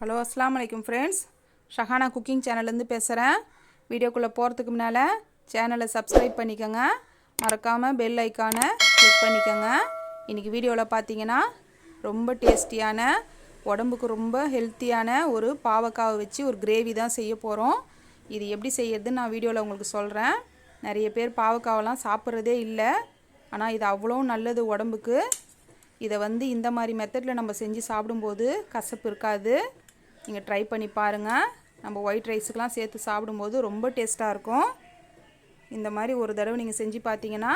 Hello அஸ்ஸலாமு அலைக்கும் friends. Shahana cooking சேனல்லேருந்து பேசுகிறேன். வீடியோக்குள்ளே போகிறதுக்கு முன்னால் சேனலை சப்ஸ்கிரைப் பண்ணிக்கோங்க, மறக்காமல் பெல் ஐக்கானை கிளிக் பண்ணிக்கோங்க. இன்றைக்கி வீடியோவில் பார்த்தீங்கன்னா ரொம்ப டேஸ்டியான, உடம்புக்கு ரொம்ப ஹெல்த்தியான ஒரு பாவக்காவை வச்சு ஒரு கிரேவி தான் செய்ய போகிறோம். இது எப்படி செய்யறதுன்னு நான் வீடியோவில் உங்களுக்கு சொல்கிறேன். நிறைய பேர் பாவக்காவெல்லாம் சாப்பிட்றதே இல்லை, ஆனால் இது அவ்வளோ நல்லது உடம்புக்கு. இதை இந்த மாதிரி மெத்தடில் நம்ம செஞ்சு சாப்பிடும்போது கசப்பு இருக்காது. நீங்கள் ட்ரை பண்ணி பாருங்கள். நம்ம ஒயிட் ரைஸுக்கெலாம் சேர்த்து சாப்பிடும்போது ரொம்ப டேஸ்ட்டாக இருக்கும். இந்த மாதிரி ஒரு தடவை நீங்கள் செஞ்சு பார்த்தீங்கன்னா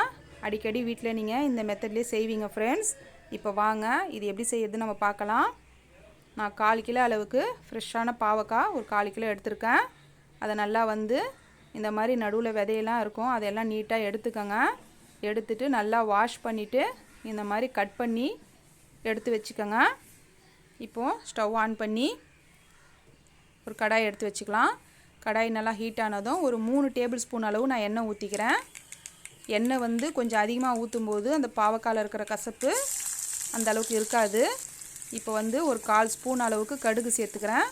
அடிக்கடி வீட்டில் நீங்கள் இந்த மெத்தட்லேயே செய்வீங்க ஃப்ரெண்ட்ஸ். இப்போ வாங்க இது எப்படி செய்யறதுன்னு நம்ம பார்க்கலாம். நான் 1/4 கிலோ அளவுக்கு ஃப்ரெஷ்ஷான பாவக்காய் ஒரு 1/4 கிலோ எடுத்திருக்கேன். அதை நல்லா இந்த மாதிரி நடுவில் விதையெல்லாம் இருக்கும், அதையெல்லாம் நீட்டாக எடுத்துக்கோங்க. எடுத்துட்டு நல்லா வாஷ் பண்ணிவிட்டு இந்த மாதிரி கட் பண்ணி எடுத்து வச்சுக்கோங்க. இப்போது ஸ்டவ் ஆன் பண்ணி ஒரு கடாய் எடுத்து வச்சுக்கலாம். கடாய் நல்லா ஹீட் ஆனதும் ஒரு 3 டேபிள் ஸ்பூன் அளவு நான் எண்ணெய் ஊற்றிக்கிறேன். எண்ணெய் கொஞ்சம் அதிகமாக ஊற்றும்போது அந்த பாவக்காயில் இருக்கிற கசப்பு அந்த அளவுக்கு இருக்காது. இப்போ ஒரு 1/4 ஸ்பூன் அளவுக்கு கடுகு சேர்த்துக்கிறேன்.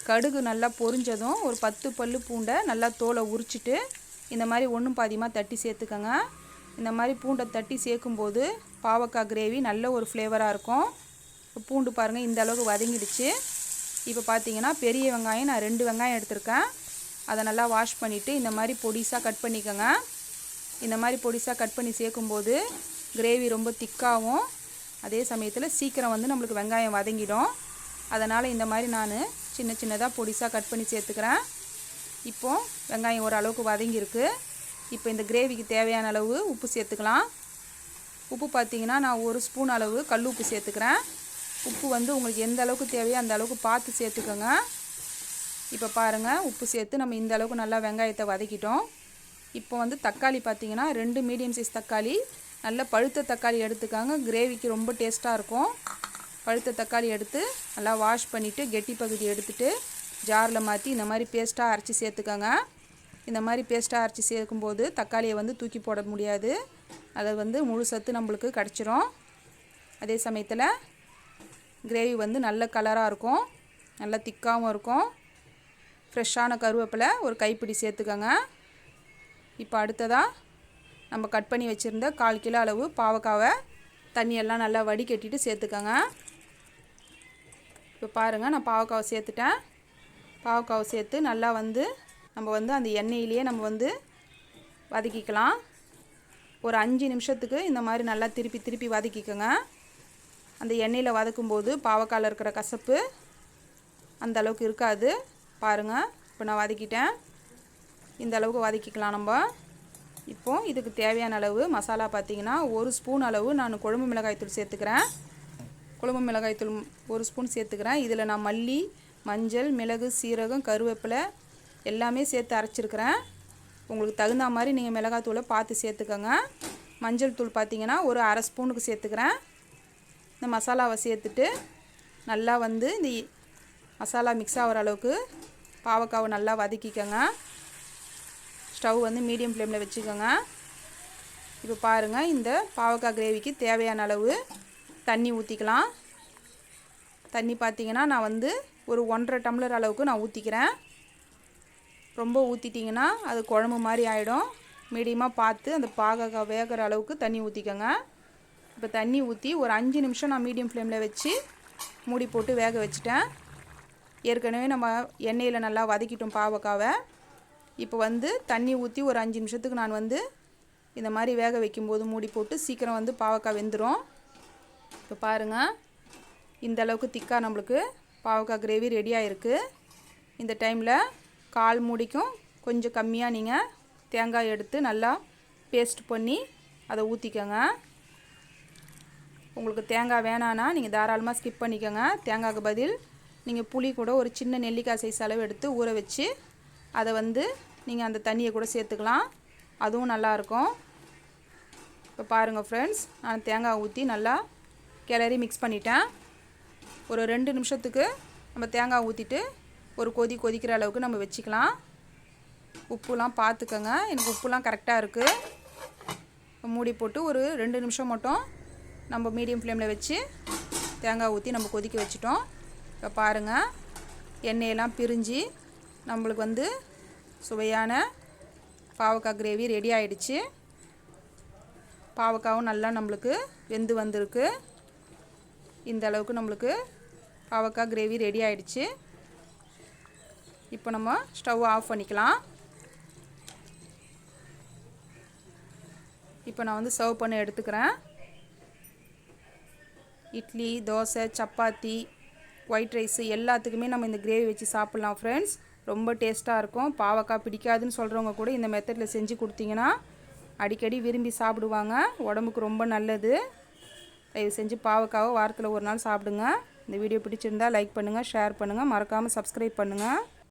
கடுகு நல்லா பொரிஞ்சதும் ஒரு 10 பல்லு பூண்டை நல்லா தோலை உரிச்சிட்டு இந்த மாதிரி ஒன்றும் பாதியமாக தட்டி சேர்த்துக்கோங்க. இந்த மாதிரி பூண்டை தட்டி சேர்க்கும்போது பாவக்காய் கிரேவி நல்ல ஒரு ஃப்ளேவராக இருக்கும். பூண்டு பாருங்கள் இந்த அளவுக்கு வதங்கிடுச்சு. இப்போ பார்த்தீங்கன்னா பெரிய வெங்காயம் நான் 2 வெங்காயம் எடுத்திருக்கேன். அதை நல்லா வாஷ் பண்ணிவிட்டு இந்த மாதிரி பொடிசாக கட் பண்ணிக்கோங்க. இந்த மாதிரி பொடிசாக கட் பண்ணி சேர்க்கும்போது கிரேவி ரொம்ப திக்காகவும் அதே சமயத்தில் சீக்கிரம் நம்மளுக்கு வெங்காயம் வதங்கிடும். அதனால் இந்த மாதிரி நான் சின்ன சின்னதாக பொடிசாக கட் பண்ணி சேர்த்துக்கிறேன். இப்போது வெங்காயம் ஓரளவுக்கு வதங்கியிருக்கு. இப்போ இந்த கிரேவிக்கு தேவையான அளவு உப்பு சேர்த்துக்கலாம். உப்பு பார்த்திங்கன்னா நான் 1 ஸ்பூன் அளவு கல் உப்பு சேர்த்துக்கிறேன். உப்பு உங்களுக்கு எந்த அளவுக்கு தேவையோ அந்த அளவுக்கு பார்த்து சேர்த்துக்கோங்க. இப்போ பாருங்கள், உப்பு சேர்த்து நம்ம இந்த அளவுக்கு நல்லா வெங்காயத்தை வதக்கிட்டோம். இப்போ தக்காளி பார்த்திங்கன்னா 2 மீடியம் சைஸ் தக்காளி, நல்ல பழுத்த தக்காளி எடுத்துக்காங்க. கிரேவிக்கு ரொம்ப டேஸ்ட்டாக இருக்கும். பழுத்த தக்காளி எடுத்து நல்லா வாஷ் பண்ணிவிட்டு கெட்டி பகுதி எடுத்துகிட்டு ஜாரில் மாற்றி இந்த மாதிரி பேஸ்ட்டாக அரைச்சி சேர்த்துக்கோங்க. இந்த மாதிரி பேஸ்ட்டாக அரைச்சி சேர்க்கும்போது தக்காளியை தூக்கி போட முடியாது. அதை முழு சத்து நம்மளுக்கு கிடச்சிரும். அதே சமயத்தில் கிரேவி நல்ல கலராக இருக்கும், நல்ல திக்காகவும் இருக்கும். ஃப்ரெஷ்ஷான கருவேப்பிலை ஒரு கைப்பிடி சேர்த்துக்கோங்க. இப்போ அடுத்ததாக நம்ம கட் பண்ணி வச்சுருந்த 1/4 கிலோ அளவு பாவக்காவை தண்ணியெல்லாம் நல்லா வடிகட்டிட்டு சேர்த்துக்கோங்க. இப்போ பாருங்கள், நான் பாவக்காவை சேர்த்துட்டேன். பாவக்காவை சேர்த்து நல்லா நம்ம அந்த எண்ணெயிலேயே நம்ம வதக்கிக்கலாம். ஒரு 5 நிமிஷத்துக்கு இந்த மாதிரி நல்லா திருப்பி திருப்பி வதக்கிக்கோங்க. அந்த எண்ணெயில் வதக்கும்போது பாவக்காயில் இருக்கிற கசப்பு அந்த அளவுக்கு இருக்காது. பாருங்கள், இப்போ நான் வதக்கிட்டேன். இந்த அளவுக்கு வதக்கிக்கலாம் நம்ம. இப்போது இதுக்கு தேவையான அளவு மசாலா பார்த்திங்கன்னா 1 ஸ்பூன் அளவு நான் குழம்பு மிளகாய்த்தூள் சேர்த்துக்கிறேன். குழம்பு மிளகாய்த்தூள் 1 ஸ்பூன் சேர்த்துக்கிறேன். இதில் நான் மல்லி, மஞ்சள், மிளகு, சீரகம், கருவேப்பிலை எல்லாமே சேர்த்து அரைச்சிருக்கிறேன். உங்களுக்கு தகுந்த மாதிரி நீங்கள் மிளகாத்தூளை பார்த்து சேர்த்துக்கோங்க. மஞ்சள் தூள் பார்த்திங்கன்னா ஒரு 1/2 ஸ்பூனுக்கு சேர்த்துக்கிறேன். இந்த மசாலாவை சேர்த்துட்டு நல்லா இந்த மசாலா மிக்ஸ் ஆகிற அளவுக்கு பாவக்காவை நல்லா வதக்கிக்கோங்க. ஸ்டவ் மீடியம் ஃப்ளேமில் வச்சுக்கோங்க. இப்போ பாருங்கள், இந்த பாவக்காய் கிரேவிக்கு தேவையான அளவு தண்ணி ஊற்றிக்கலாம். தண்ணி பார்த்திங்கன்னா நான் ஒரு 1.5 டம்ளர் அளவுக்கு நான் ஊற்றிக்கிறேன். ரொம்ப ஊற்றிட்டிங்கன்னா அது குழம்பு மாதிரி ஆகிடும். மீடியமாக பார்த்து அந்த பாவக்காய் வேகிற அளவுக்கு தண்ணி ஊற்றிக்கோங்க. இப்போ தண்ணி ஊற்றி ஒரு 5 நிமிஷம் நான் மீடியம் ஃப்ளேமில் வச்சு மூடி போட்டு வேக வச்சுட்டேன். ஏற்கனவே நம்ம எண்ணெயில் நல்லா வதக்கிட்டோம் பாவக்காவை. இப்போ தண்ணி ஊற்றி ஒரு 5 நிமிஷத்துக்கு நான் இந்த மாதிரி வேக வைக்கும்போது மூடி போட்டு சீக்கிரம் பாவக்காய் வெந்துடும். இப்போ பாருங்கள், இந்த அளவுக்கு திக்காக நம்மளுக்கு பாவக்காய் கிரேவி ரெடியாக இருக்குது. இந்த டைமில் 1/4 மூடிக்கும் கொஞ்சம் கம்மியாக நீங்கள் தேங்காய் எடுத்து நல்லா பேஸ்ட் பண்ணி அதை ஊற்றிக்கோங்க. உங்களுக்கு தேங்காய் வேணான்னா நீங்கள் தாராளமாக ஸ்கிப் பண்ணிக்கோங்க. தேங்காய்க்கு பதில் நீங்கள் புளி கூட ஒரு சின்ன நெல்லிக்காய் சைஸ் அளவு எடுத்து ஊற வச்சு அதை நீங்கள் அந்த தண்ணியை கூட சேர்த்துக்கலாம். அதுவும் நல்லாயிருக்கும். இப்போ பாருங்கள் ஃப்ரெண்ட்ஸ், நான் தேங்காய் ஊற்றி நல்லா கிளறி மிக்ஸ் பண்ணிட்டேன். ஒரு 2 நிமிஷத்துக்கு நம்ம தேங்காய் ஊற்றிட்டு ஒரு கொதிக்கிற அளவுக்கு நம்ம வச்சுக்கலாம். உப்புலாம் பார்த்துக்கோங்க. எனக்கு உப்புலாம் கரெக்டாக இருக்குது. மூடி போட்டு ஒரு 2 நிமிஷம் மட்டும் நம்ம மீடியம் ஃப்ளேமில் வச்சு தேங்காய் ஊற்றி நம்ம கொதிக்க வச்சிட்டோம். இப்போ பாருங்கள், எண்ணெயெல்லாம் பிரிஞ்சு நம்மளுக்கு வந்து சுவையான பாவக்காய் கிரேவி ரெடி ஆகிடுச்சு. பாவக்காவும் நல்லா நம்மளுக்கு வெந்து வந்திருக்கு. இந்த அளவுக்கு நம்மளுக்கு பாவக்காய் கிரேவி ரெடி ஆகிடுச்சு. இப்போ நம்ம ஸ்டவ் ஆஃப் பண்ணிக்கலாம். இப்போ நான் வந்து சர்வ் பண்ண எடுத்துக்கிறேன். இட்லி, தோசை, சப்பாத்தி, ஒயிட் ரைஸு எல்லாத்துக்குமே நம்ம இந்த கிரேவி வச்சு சாப்பிட்லாம் ஃப்ரெண்ட்ஸ். ரொம்ப டேஸ்ட்டாக இருக்கும். பாவக்காய் பிடிக்காதுன்னு சொல்கிறவங்க கூட இந்த மெத்தடில் செஞ்சு கொடுத்தீங்கன்னா அடிக்கடி விரும்பி சாப்பிடுவாங்க. உடம்புக்கு ரொம்ப நல்லது. தயவு செஞ்சு பாவக்காவை வாரத்தில் ஒரு நாள் சாப்பிடுங்க. இந்த வீடியோ பிடிச்சிருந்தால் லைக் பண்ணுங்கள், ஷேர் பண்ணுங்கள், மறக்காமல் சப்ஸ்கிரைப் பண்ணுங்கள்.